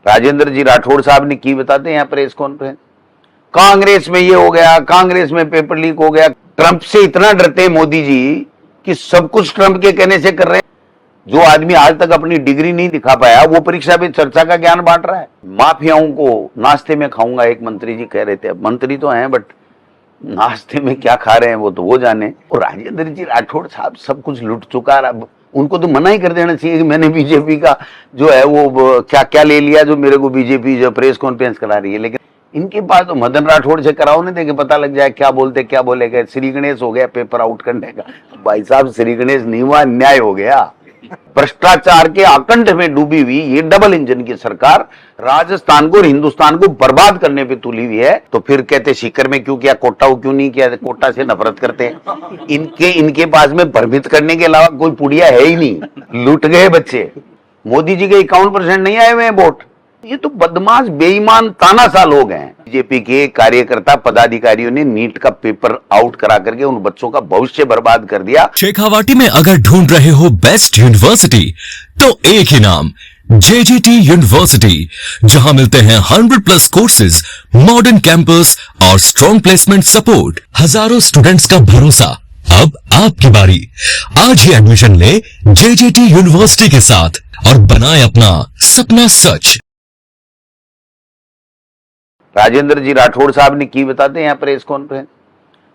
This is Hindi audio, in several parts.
राजेंद्र जी राठौड़ साहब ने की बताते हैं यहाँ प्रेस कॉन्फ्रेंस। कांग्रेस में ये हो गया, कांग्रेस में पेपर लीक हो गया। ट्रंप से इतना डरते हैं मोदी जी कि सब कुछ ट्रंप के कहने से कर रहे हैं। जो आदमी आज तक अपनी डिग्री नहीं दिखा पाया वो परीक्षा पे चर्चा का ज्ञान बांट रहा है। माफियाओं को नाश्ते में खाऊंगा, एक मंत्री जी कह रहे थे। अब मंत्री तो हैं बट नाश्ते में क्या खा रहे हैं वो तो वो जाने। और राजेंद्र जी राठौड़ साहब सब कुछ लुट चुका। अब उनको तो मना ही कर देना चाहिए कि मैंने बीजेपी का जो है वो क्या क्या ले लिया जो मेरे को बीजेपी जो प्रेस कॉन्फ्रेंस करा रही है। लेकिन इनके पास तो मदन राठौड़ से कराओ नहीं देखे, पता लग जाए क्या बोलते क्या बोलेगा। श्री गणेश हो गया पेपर आउट करने का। भाई साहब श्री गणेश नहीं हुआ, अन्याय हो गया। भ्रष्टाचार के आकंठ में डूबी हुई ये डबल इंजन की सरकार राजस्थान को और हिंदुस्तान को बर्बाद करने पे तुली हुई है। तो फिर कहते सीकर में क्यों किया, कोटा क्यों नहीं किया, कोटा से नफरत करते हैं। इनके पास में भ्रमित करने के अलावा कोई पुड़िया है ही नहीं। लूट गए बच्चे। मोदी जी के 51% नहीं आए हुए हैं वोट। ये तो बदमाश बेईमान तानाशाह लोग हैं। बीजेपी के कार्यकर्ता पदाधिकारियों ने नीट का पेपर आउट करा करके उन बच्चों का भविष्य बर्बाद कर दिया। शेखावाटी में अगर ढूंढ रहे हो बेस्ट यूनिवर्सिटी तो एक ही नाम, JGT यूनिवर्सिटी, जहां मिलते हैं 100+ कोर्सेज, मॉडर्न कैंपस और स्ट्रॉन्ग प्लेसमेंट सपोर्ट, हजारों स्टूडेंट्स का भरोसा। अब आपकी बारी। आज ही एडमिशन ले JGT यूनिवर्सिटी के साथ और बनाए अपना सपना सच। राजेंद्र जी राठौड़ साहब ने की बताते हैं यहाँ प्रेस कॉन्फ्रेंस।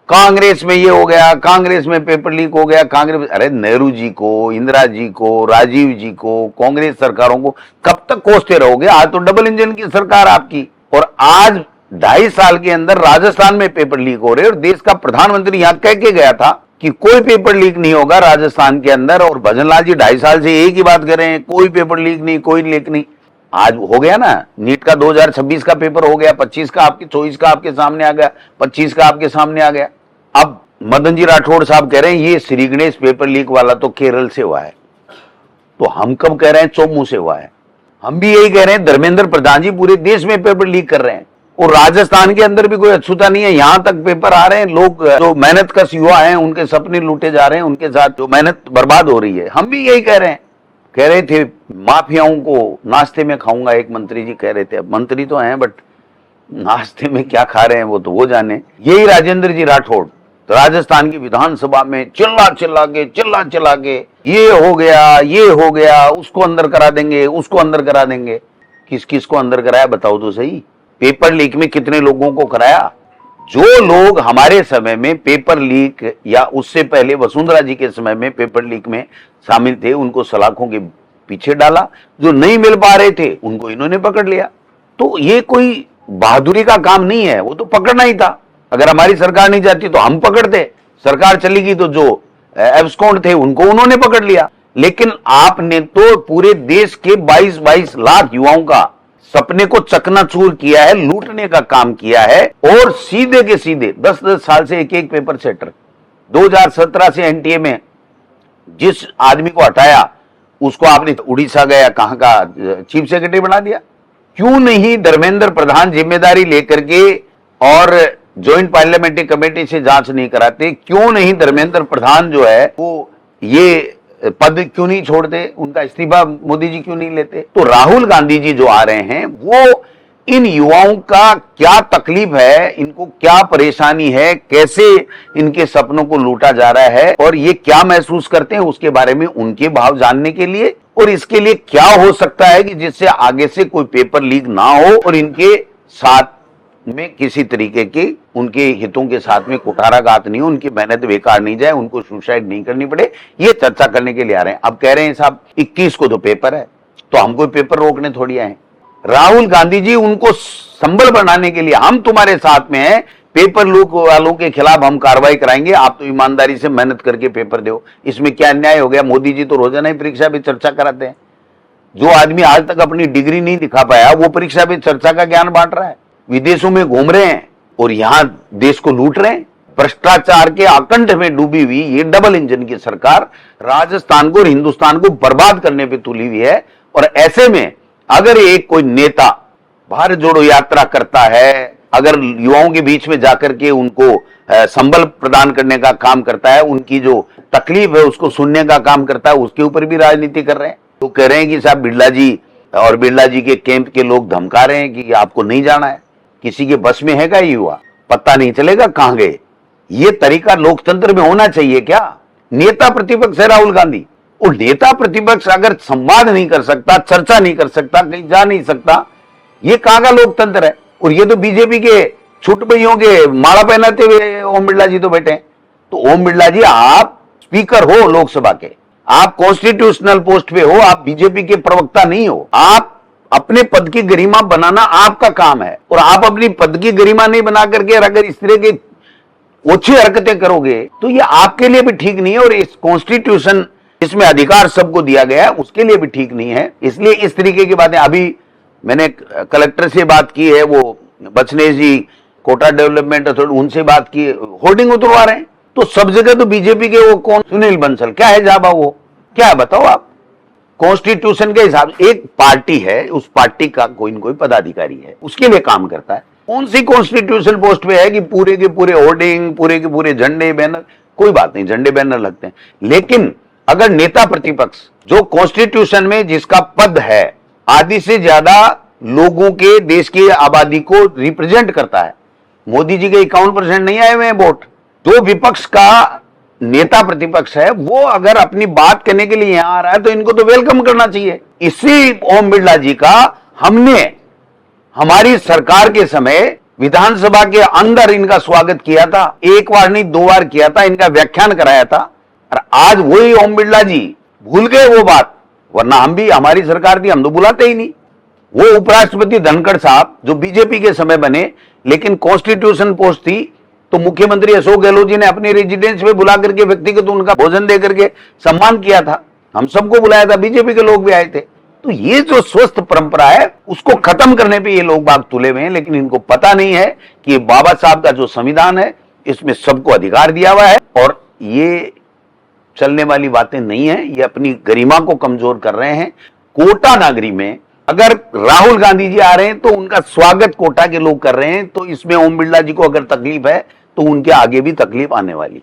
कांग्रेस में ये हो गया, कांग्रेस में पेपर लीक हो गया। कांग्रेस, अरे नेहरू जी को, इंदिरा जी को, राजीव जी को, कांग्रेस सरकारों को कब तक कोसते रहोगे? आज तो डबल इंजन की सरकार आपकी। और आज 2.5 साल के अंदर राजस्थान में पेपर लीक हो रहे और देश का प्रधानमंत्री यहाँ कह के गया था कि कोई पेपर लीक नहीं होगा राजस्थान के अंदर। और भजनलाल जी 2.5 साल से एक ही बात कर रहे हैं, कोई पेपर लीक नहीं, कोई लीक नहीं। आज हो गया ना, नीट का 2026 का पेपर हो गया, 25 का आपके, 24 का आपके सामने आ गया, 25 का आपके सामने आ गया। अब मदन जी राठौड़ साहब कह रहे हैं ये श्री गणेश पेपर लीक वाला तो केरल से हुआ है। तो हम कब कह रहे हैं चोमू से हुआ है? हम भी यही कह रहे हैं धर्मेंद्र प्रधान जी पूरे देश में पेपर लीक कर रहे हैं। और राजस्थान के अंदर भी कोई अछूता नहीं है, यहां तक पेपर आ रहे हैं। लोग जो मेहनत कश युवा हैं उनके सपने लूटे जा रहे हैं, उनके साथ जो मेहनत बर्बाद हो रही है। हम भी यही कह रहे हैं। कह रहे थे माफियाओं को नाश्ते में खाऊंगा, एक मंत्री जी कह रहे थे। अब मंत्री तो हैं बट नाश्ते में क्या खा रहे हैं वो तो वो जाने। यही राजेंद्र जी राठौड़ तो राजस्थान की विधानसभा में चिल्ला चिल्ला के ये हो गया, उसको अंदर करा देंगे, उसको अंदर करा देंगे। किस किस को अंदर कराया बताओ तो सही। पेपर लीक में कितने लोगों को कराया? जो लोग हमारे समय में पेपर लीक या उससे पहले वसुंधरा जी के समय में पेपर लीक में शामिल थे उनको सलाखों के पीछे डाला। जो नहीं मिल पा रहे थे उनको इन्होंने पकड़ लिया। तो ये कोई बहादुरी का काम नहीं है, वो तो पकड़ना ही था। अगर हमारी सरकार नहीं जाती तो हम पकड़ते, सरकार चली गई तो जो एब्सकॉन्ड थे उनको उन्होंने पकड़ लिया। लेकिन आपने तो पूरे देश के 22 लाख युवाओं का सपने को चकनाचूर किया है, लूटने का काम किया है। और सीधे के सीधे 10-10 साल से एक पेपर सेटर। 2017 से एनटीए में जिस आदमी को हटाया उसको आपने उड़ीसा गया कहां का चीफ सेक्रेटरी बना दिया। क्यों नहीं धर्मेंद्र प्रधान जिम्मेदारी लेकर के और ज्वाइंट पार्लियामेंट्री कमेटी से जांच नहीं कराते? क्यों नहीं धर्मेंद्र प्रधान जो है वो ये पद क्यों नहीं छोड़ते? उनका इस्तीफा मोदी जी क्यों नहीं लेते? तो राहुल गांधी जी जो आ रहे हैं वो इन युवाओं का क्या तकलीफ है, इनको क्या परेशानी है, कैसे इनके सपनों को लूटा जा रहा है और ये क्या महसूस करते हैं उसके बारे में उनके भाव जानने के लिए, और इसके लिए क्या हो सकता है कि जिससे आगे से कोई पेपर लीक ना हो और इनके साथ में किसी तरीके के उनके हितों के साथ में कुठाराघात नहीं हो, उनकी मेहनत बेकार नहीं जाए, उनको सुसाइड नहीं करनी पड़े। ये चर्चा करने के लिए आ रहे हैं। अब कह रहे हैं साहब 21 को तो पेपर है तो हम कोई पेपर रोकने थोड़ी आए। राहुल गांधी जी उनको संबल बनाने के लिए हम तुम्हारे साथ में हैं, पेपर लीक वालों के खिलाफ हम कार्रवाई कराएंगे, आप तो ईमानदारी से मेहनत करके पेपर दो। इसमें क्या अन्याय हो गया? मोदी जी तो रोजाना ही परीक्षा पे चर्चा कराते हैं। जो आदमी आज तक अपनी डिग्री नहीं दिखा पाया वो परीक्षा पे चर्चा का ज्ञान बांट रहा है, विदेशों में घूम रहे हैं और यहां देश को लूट रहे हैं। भ्रष्टाचार के आकंठ में डूबी हुई ये डबल इंजन की सरकार राजस्थान को और हिंदुस्तान को बर्बाद करने पे तुली हुई है। और ऐसे में अगर एक कोई नेता भारत जोड़ो यात्रा करता है, अगर युवाओं के बीच में जाकर के उनको संबल प्रदान करने का काम करता है, उनकी जो तकलीफ है उसको सुनने का काम करता है, उसके ऊपर भी राजनीति कर रहे हैं। तो कह रहे हैं कि साहब बिड़ला जी और बिरला जी के कैंप के लोग धमका रहे हैं कि आपको नहीं जाना है। किसी के बस में है क्या ये युवा? पता नहीं चलेगा कहां गए। ये तरीका लोकतंत्र में होना चाहिए क्या? नेता प्रतिपक्ष है राहुल गांधी, और नेता प्रतिपक्ष अगर संवाद नहीं कर सकता, चर्चा नहीं कर सकता, कहीं जा नहीं सकता, ये कहां का लोकतंत्र है? और ये तो बीजेपी के छुट भइयों के माला पहनाते हुए ओम बिरला जी तो बैठे हैं। तो ओम बिरला जी, आप स्पीकर हो लोकसभा के, आप कॉन्स्टिट्यूशनल पोस्ट पे हो, आप बीजेपी के प्रवक्ता नहीं हो। आप अपने पद की गरिमा बनाना आपका काम है, और आप अपनी पद की गरिमा नहीं बना करके अगर इस तरह की ओछी हरकतें करोगे तो ये आपके लिए भी ठीक नहीं है, और इस कॉन्स्टिट्यूशन जिसमें अधिकार सबको दिया गया है उसके लिए भी ठीक नहीं है। इसलिए इस तरीके की बातें, अभी मैंने कलेक्टर से बात की है, वो बचनेश जी कोटा डेवलपमेंट अथॉरिटी, उनसे बात की, होर्डिंग उतरवा रहे हैं। तो सब जगह तो बीजेपी के वो कौन, सुनील बंसल क्या है जाबा, वो क्या है बताओ आप? कॉन्स्टिट्यूशन के हिसाब से एक पार्टी है, उस पार्टी का कोई न कोई पदाधिकारी है, उसके लिए काम करता है। कौन सी कॉन्स्टिट्यूशन पोस्ट पे है कि पूरे के पूरे होर्डिंग, पूरे के पूरे झंडे बैनर? कोई बात नहीं, झंडे बैनर लगते हैं, लेकिन अगर नेता प्रतिपक्ष जो कॉन्स्टिट्यूशन में जिसका पद है, आधी से ज्यादा लोगों के, देश की आबादी को रिप्रेजेंट करता है, मोदी जी के 51% नहीं आए हुए हैं वोट, जो विपक्ष का नेता प्रतिपक्ष है वो अगर अपनी बात करने के लिए यहां आ रहा है तो इनको तो वेलकम करना चाहिए। इसी ओम बिरला जी का हमने हमारी सरकार के समय विधानसभा के अंदर इनका स्वागत किया था, एक बार नहीं 2 बार किया था, इनका व्याख्यान कराया था। और आज वही ओम बिरला जी भूल गए वो बात, वरना हम भी, हमारी सरकार थी, हम तो बुलाते ही नहीं। वो उपराष्ट्रपति धनखड़ साहब जो बीजेपी के समय बने, लेकिन कॉन्स्टिट्यूशन पोस्ट थी, तो मुख्यमंत्री अशोक गहलोत जी ने अपने रेजिडेंस में बुला करके व्यक्तिगत उनका भोजन दे करके सम्मान किया था। हम सबको बुलाया था, बीजेपी के लोग भी आए थे। तो ये जो स्वस्थ परंपरा है उसको खत्म करने पे ये लोग बाग तुले हुए हैं, लेकिन इनको पता नहीं है कि ये बाबा साहब का जो संविधान है इसमें सबको अधिकार दिया हुआ है, और ये चलने वाली बातें नहीं है, ये अपनी गरिमा को कमजोर कर रहे हैं। कोटा नगरी में अगर राहुल गांधी जी आ रहे हैं तो उनका स्वागत कोटा के लोग कर रहे हैं, तो इसमें ओम बिरला जी को अगर तकलीफ है तो उनके आगे भी तकलीफ आने वाली।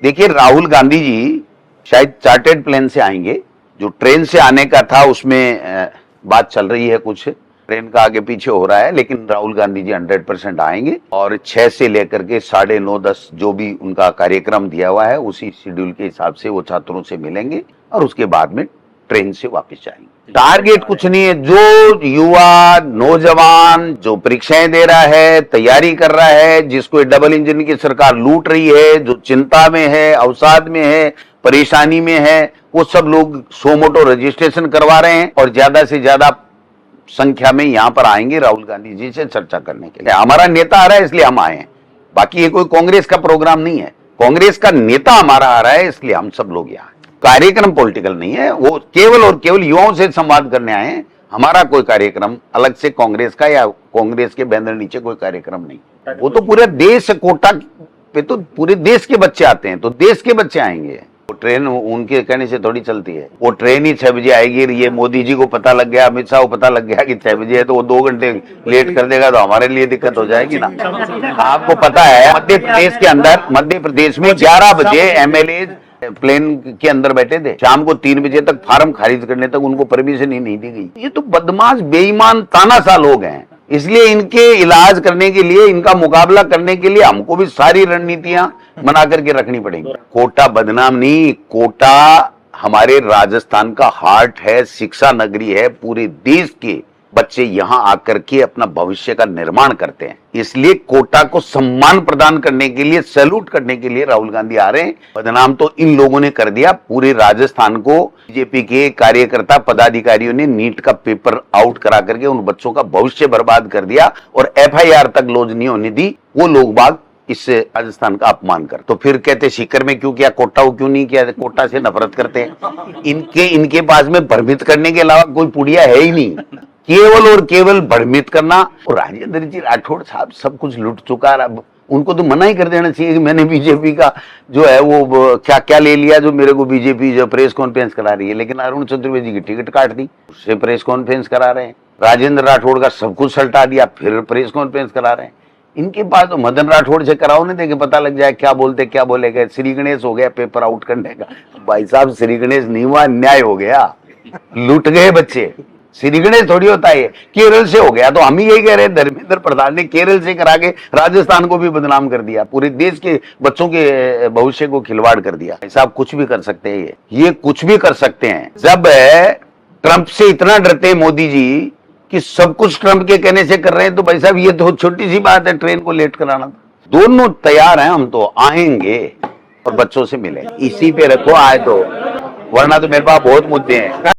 देखिए, राहुल गांधी जी शायद चार्टर्ड प्लेन से आएंगे, जो ट्रेन से आने का था उसमें बात चल रही है, कुछ ट्रेन का आगे पीछे हो रहा है, लेकिन राहुल गांधी जी 100% आएंगे, और 6 से लेकर के 9:30 10 जो भी उनका कार्यक्रम दिया हुआ है उसी शेड्यूल के हिसाब से वो छात्रों से मिलेंगे, और उसके बाद में ट्रेन से वापस जाएंगे। टारगेट कुछ नहीं है, जो युवा नौजवान जो परीक्षाएं दे रहा है, तैयारी कर रहा है, जिसको डबल इंजन की सरकार लूट रही है, जो चिंता में है, अवसाद में है, परेशानी में है, वो सब लोग सो मोटो रजिस्ट्रेशन करवा रहे हैं, और ज्यादा से ज्यादा संख्या में यहाँ पर आएंगे राहुल गांधी जी से चर्चा करने के लिए। हमारा नेता आ रहा है इसलिए हम आए हैं, बाकी ये कोई कांग्रेस का प्रोग्राम नहीं है, कांग्रेस का नेता हमारा आ रहा है इसलिए हम सब लोग यहाँ। कार्यक्रम पॉलिटिकल नहीं है, वो केवल और केवल युवाओं से संवाद करने आए हैं। हमारा कोई कार्यक्रम अलग से कांग्रेस का या कांग्रेस के बैनर नीचे कोई कार्यक्रम नहीं। वो तो पूरे देश, कोटा पे तो पूरे देश के बच्चे आते हैं, तो देश के बच्चे आएंगे। वो ट्रेन उनके कहने से थोड़ी चलती है, वो ट्रेन ही 6 बजे आएगी। ये मोदी जी को पता लग गया, अमित शाह को पता लग गया कि 6 बजे है, तो वो 2 घंटे लेट कर देगा, तो हमारे लिए दिक्कत हो जाएगी ना। आपको पता है मध्य प्रदेश के अंदर, मध्य प्रदेश में 11 बजे एमएलए प्लेन के अंदर बैठे थे, शाम को 3 बजे तक फार्म खारिज करने तक उनको परमिशन ही नहीं दी गई। ये तो बदमाश, बेईमान, तानाशाह लोग हैं, इसलिए इनके इलाज करने के लिए, इनका मुकाबला करने के लिए हमको भी सारी रणनीतियां बना करके रखनी पड़ेगी। कोटा बदनाम नहीं, कोटा हमारे राजस्थान का हार्ट है, शिक्षा नगरी है, पूरे देश के बच्चे यहाँ आकर के अपना भविष्य का निर्माण करते हैं, इसलिए कोटा को सम्मान प्रदान करने के लिए, सैल्यूट करने के लिए राहुल गांधी आ रहे हैं। बदनाम तो इन लोगों ने कर दिया पूरे राजस्थान को। बीजेपी के कार्यकर्ता पदाधिकारियों ने नीट का पेपर आउट करा करके उन बच्चों का भविष्य बर्बाद कर दिया, और FIR तक लॉन्च नहीं होने दी। वो लोग बाग इससे राजस्थान का अपमान कर, तो फिर कहते सीकर में क्यों किया, कोटा को क्यों नहीं किया, कोटा से नफरत करते हैं। इनके पास में भ्रमित करने के अलावा कोई पुड़िया है ही नहीं, केवल और केवल भ्रमित करना। और राजेंद्र जी राठौड़ साहब सब कुछ लुट चुका, अब उनको तो मना ही कर देना चाहिए कि मैंने बीजेपी का जो है वो क्या क्या ले लिया, जो मेरे को बीजेपी जो प्रेस कॉन्फ्रेंस करा रही है। लेकिन अरुण चतुर्वेदी की टिकट काट दी, उससे प्रेस कॉन्फ्रेंस करा रहे हैं। राजेंद्र राठौड़ का सब कुछ सल्टा दिया, फिर प्रेस कॉन्फ्रेंस करा रहे हैं। इनके पास तो मदन राठौड़ से कराओ नहीं, देखे पता लग जाए क्या बोलते क्या बोलेगा। श्री गणेश हो गया पेपर आउट करने का, भाई साहब श्री गणेश नहीं हुआ, अन्याय हो गया, लूट गए बच्चे। सिरगणे थोड़ी होता है, केरल से हो गया। तो हम ही यही कह रहे हैं, धर्मेंद्र प्रधान ने केरल से करा के राजस्थान को भी बदनाम कर दिया, पूरे देश के बच्चों के भविष्य को खिलवाड़ कर दिया। साहब कुछ भी कर सकते हैं, ये कुछ भी कर सकते हैं। जब ट्रंप से इतना डरते हैं मोदी जी कि सब कुछ ट्रंप के कहने से कर रहे हैं, तो भाई साहब ये तो छोटी सी बात है, ट्रेन को लेट कराना। दोनों तैयार हैं, हम तो आएंगे और बच्चों से मिले। इसी पे रखो आए तो, वरना तो मेरे पास बहुत मुद्दे हैं।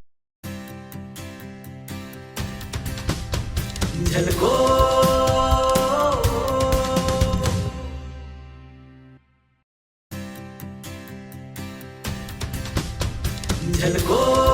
झलको